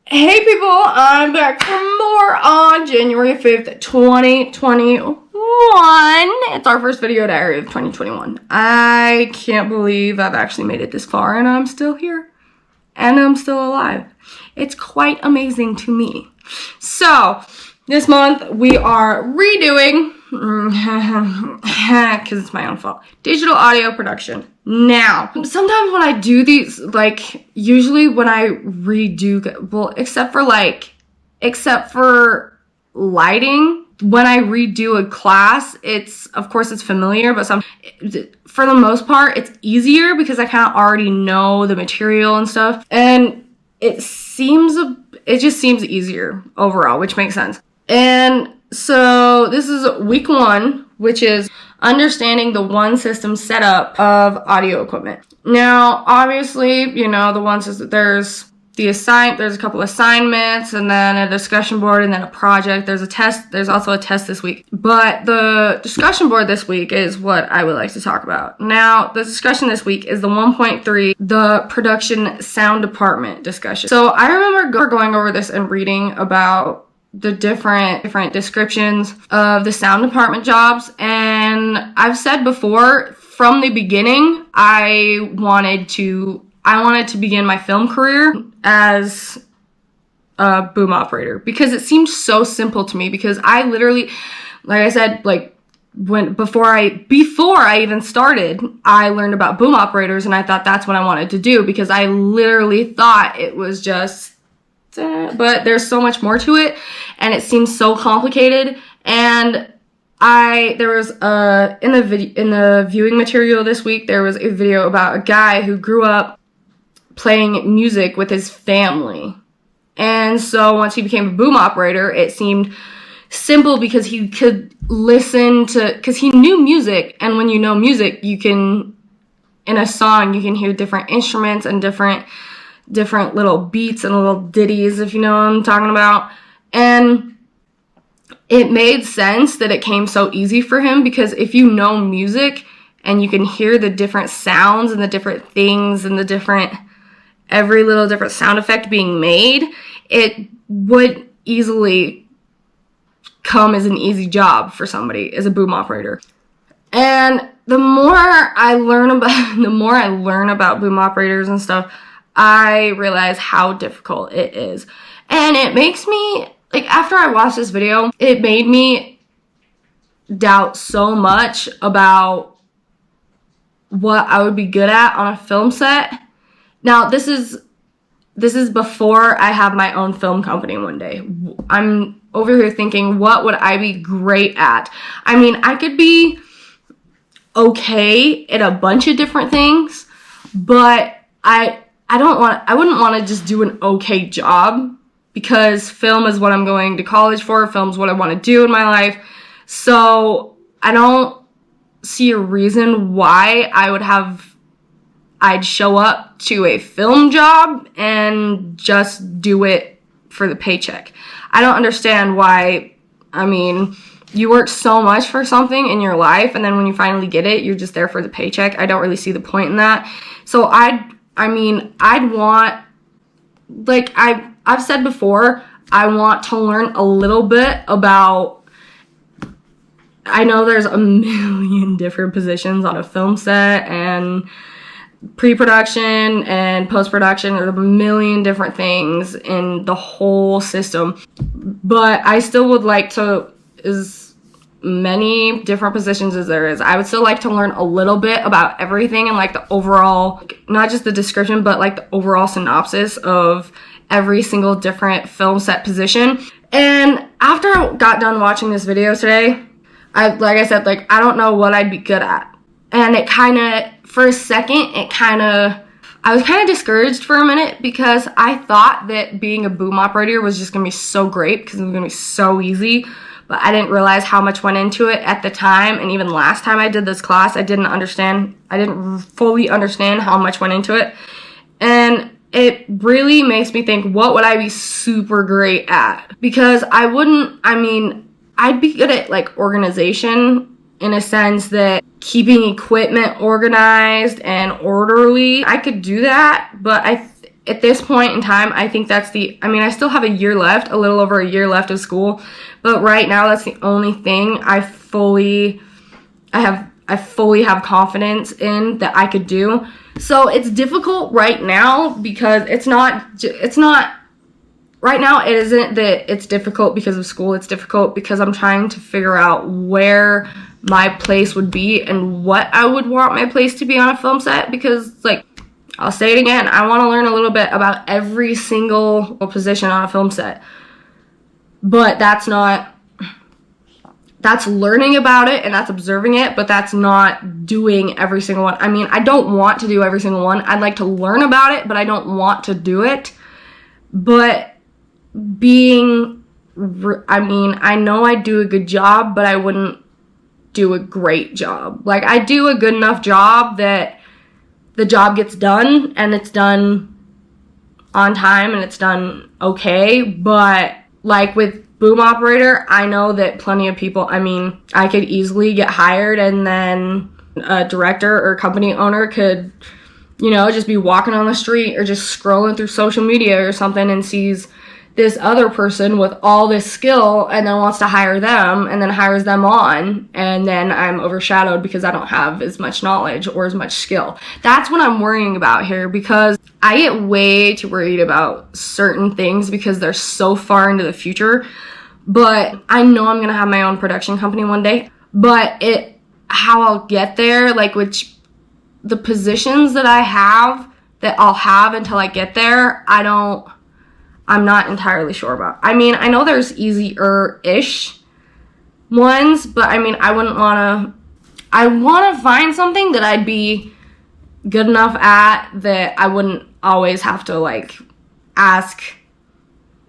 Hey people, I'm back for more on January 5th, 2021. It's our first video diary of 2021. I can't believe I've actually made it this far and I'm still here. And I'm still alive. It's quite amazing to me. So, this month we are redoing, because it's my own fault, digital audio production. Now, sometimes when I do these, usually when I redo, well, except for lighting, when I redo a class, of course it's familiar, but for the most part, it's easier because I kind of already know the material and stuff. And it just seems easier overall, which makes sense. And so this is week 1, which is understanding the one system setup of audio equipment. Now, obviously, the one system, there's a couple assignments and then a discussion board and then a project. There's a test. There's also a test this week. But the discussion board this week is what I would like to talk about. Now, the discussion this week is the 1.3, the production sound department discussion. So I remember going over this and reading about the different descriptions of the sound department jobs. And I've said before, from the beginning, I wanted to begin my film career as a boom operator because it seemed so simple to me, because I literally, like I said, before I even started, I learned about boom operators and I thought that's what I wanted to do, because I literally thought it was just, but there's so much more to it and it seems so complicated. And there was in the viewing material this week, there was a video about a guy who grew up playing music with his family. And so once he became a boom operator, it seemed simple because he could because he knew music. And when you know music, in a song, you can hear different instruments and different little beats and little ditties, if you know what I'm talking about. And it made sense that it came so easy for him, because if you know music and you can hear the different sounds and the different things and every little different sound effect being made, it would easily come as an easy job for somebody as a boom operator. And the more I learn about boom operators and stuff, I realize how difficult it is. And it makes me, after I watched this video, it made me doubt so much about what I would be good at on a film set. Now, this is before I have my own film company one day. I'm over here thinking, what would I be great at? I mean, I could be okay at a bunch of different things, but I wouldn't want to just do an okay job, because film is what I'm going to college for. Film's what I want to do in my life. So I don't see a reason why I'd show up to a film job and just do it for the paycheck. I don't understand why. I mean, you work so much for something in your life, and then when you finally get it, you're just there for the paycheck. I don't really see the point in that. So I'd want, I've said before, I want to learn a little bit about, I know there's a million different positions on a film set, and pre-production and post-production, there's a million different things in the whole system. But I still would like to, as many different positions as there is, I would still like to learn a little bit about everything and the overall, not just the description, but the overall synopsis of every single different film set position. And after I got done watching this video today, I don't know what I'd be good at. And it kind of, for a second, I was kind of discouraged for a minute, because I thought that being a boom operator was just going to be so great, because it was going to be so easy. But I didn't realize how much went into it at the time. And even last time I did this class, I didn't fully understand how much went into it. And it really makes me think, what would I be super great at? Because I'd be good at organization, in a sense that keeping equipment organized and orderly, I could do that. But at this point in time, I think that's I still have a year left, a little over a year left of school, but right now that's the only thing I fully have confidence in that I could do. So it's difficult right now because it's not right now. It isn't that it's difficult because of school. It's difficult because I'm trying to figure out where my place would be and what I would want my place to be on a film set, because like, I'll say it again, I want to learn a little bit about every single position on a film set. But that's learning about it and that's observing it, but that's not doing every single one. I mean, I don't want to do every single one. I'd like to learn about it, but I don't want to do it. But I know I do a good job, but I wouldn't do a great job. Like, I do a good enough job that the job gets done and it's done on time and it's done okay. But like with boom operator, I know that plenty of people, I could easily get hired and then a director or company owner could, just be walking on the street or just scrolling through social media or something and sees this other person with all this skill and then wants to hire them and then hires them on, and then I'm overshadowed because I don't have as much knowledge or as much skill. That's what I'm worrying about here, because I get way too worried about certain things because they're so far into the future. But I know I'm gonna have my own production company one day, but how I'll get there, like the positions that I'll have until I get there, I'm not entirely sure about. I know there's easier-ish ones, but I want to find something that I'd be good enough at that I wouldn't always have to like ask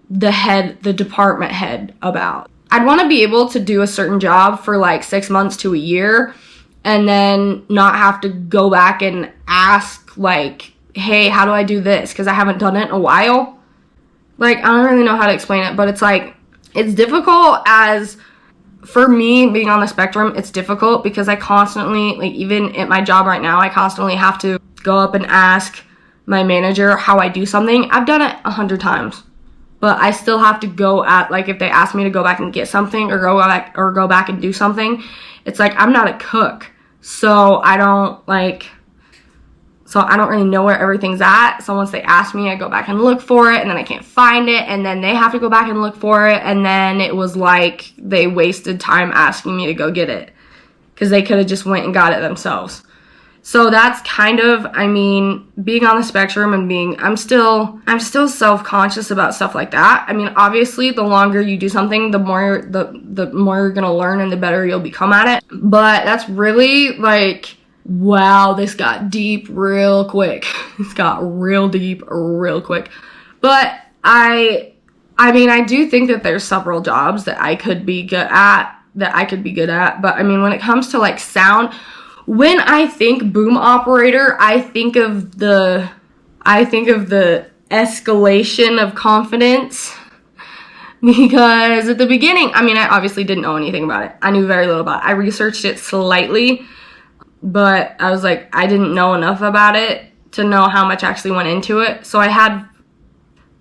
the department head about. I'd want to be able to do a certain job for like 6 months to a year and then not have to go back and ask like, hey, how do I do this? Because I haven't done it in a while. Like, I don't really know how to explain it, but it's like, it's difficult as, for me, being on the spectrum, it's difficult because I constantly, like, even at my job right now, I constantly have to go up and ask my manager how I do something. I've done it 100 times, but I still have to go like, if they ask me to go back and get something or go back and do something, it's like, I'm not a cook, so I don't really know where everything's at. So once they ask me, I go back and look for it, and then I can't find it, and then they have to go back and look for it, and then it was like they wasted time asking me to go get it because they could have just went and got it themselves. So that's kind of, being on the spectrum and I'm still self-conscious about stuff like that. Obviously, the longer you do something, the more you're gonna learn and the better you'll become at it. But that's really like, wow, this got deep real quick. This got real deep real quick. But I do think that there's several jobs that I could be good at. But when it comes to like sound, when I think boom operator, I think of the escalation of confidence. Because at the beginning, I obviously didn't know anything about it. I knew very little about it. I researched it slightly, but I was like, I didn't know enough about it to know how much actually went into it. So I had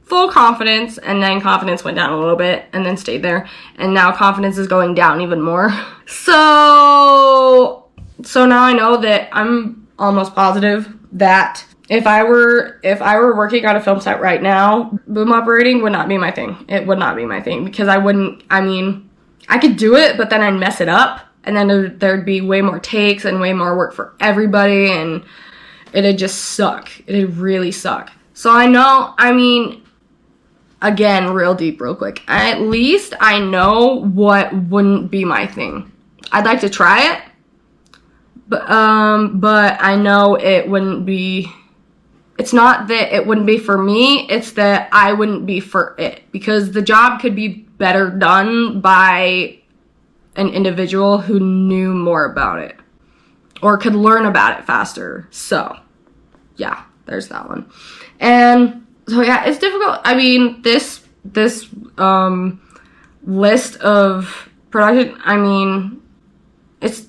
full confidence, and then confidence went down a little bit and then stayed there. And now confidence is going down even more. So now I know that I'm almost positive that if I were working on a film set right now, boom operating would not be my thing. It would not be my thing because I could do it, but then I'd mess it up. And then there'd be way more takes and way more work for everybody, and it'd just suck. It'd really suck. So I know, again, real deep, real quick. At least I know what wouldn't be my thing. I'd like to try it, but I know it wouldn't be. It's not that it wouldn't be for me. It's that I wouldn't be for it, because the job could be better done by an individual who knew more about it or could learn about it faster. So yeah, there's that one. And so yeah, it's difficult. This list of production, it's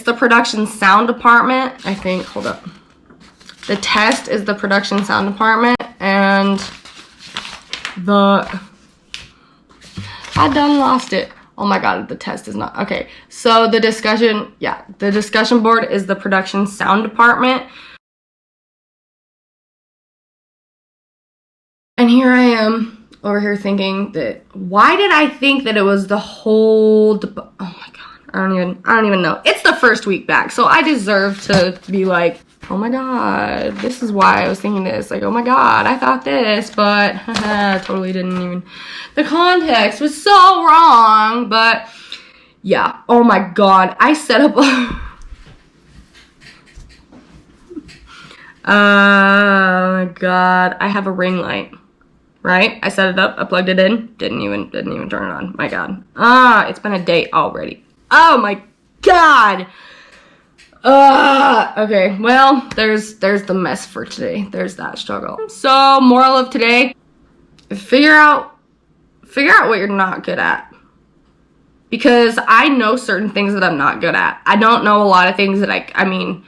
the production sound department, I think. Hold up. The test is the production sound department, and I done lost it. Oh my god, the test is not. Okay, so the discussion board is the production sound department. And here I am over here thinking that, why did I think that it was the whole, oh my god, I don't even know. It's the first week back, so I deserve to be like, oh my god, this is why I was thinking this. Like, oh my god, I thought this, but totally didn't even, the context was so wrong. But yeah, oh my god, I set up oh my god, I have a ring light, right? I set it up, I plugged it in, didn't even turn it on. My god. It's been a day already. Oh my god. Okay, well, there's the mess for today. There's that struggle. So, moral of today, figure out what you're not good at. Because I know certain things that I'm not good at. I don't know a lot of things that I mean,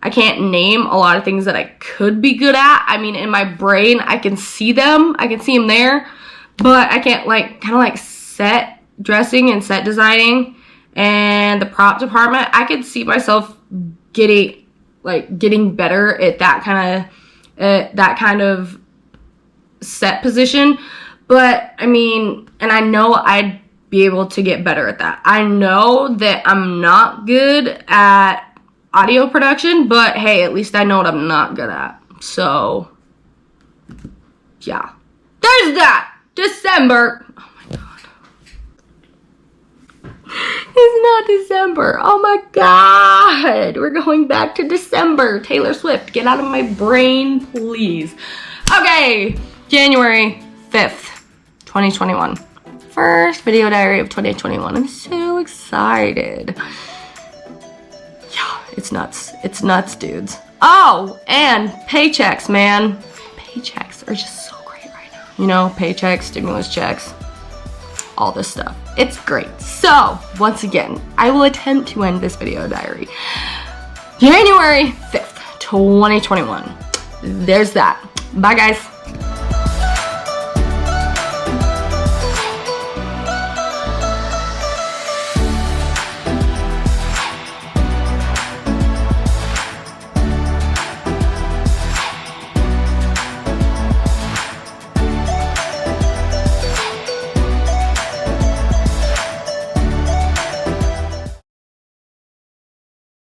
I can't name a lot of things that I could be good at. I mean, in my brain, I can see them. I can see them there, but I can't kind of set dressing and set designing and the prop department. I could see myself getting better at that kind of set position. But I mean, and I know I'd be able to get better at that. I know that I'm not good at audio production, but hey, at least I know what I'm not good at. So yeah, there's that. December. Oh my god, it's not December. Oh my god, we're going back to December. Taylor Swift, get out of my brain, please. Okay, January 5th, 2021. First video diary of 2021. I'm so excited. Yeah, it's nuts. It's nuts, dudes. Oh, and paychecks, man. Paychecks are just so great right now. You know, paychecks, stimulus checks, all this stuff. It's great. So, once again, I will attempt to end this video diary. January 5th, 2021. There's that. Bye, guys.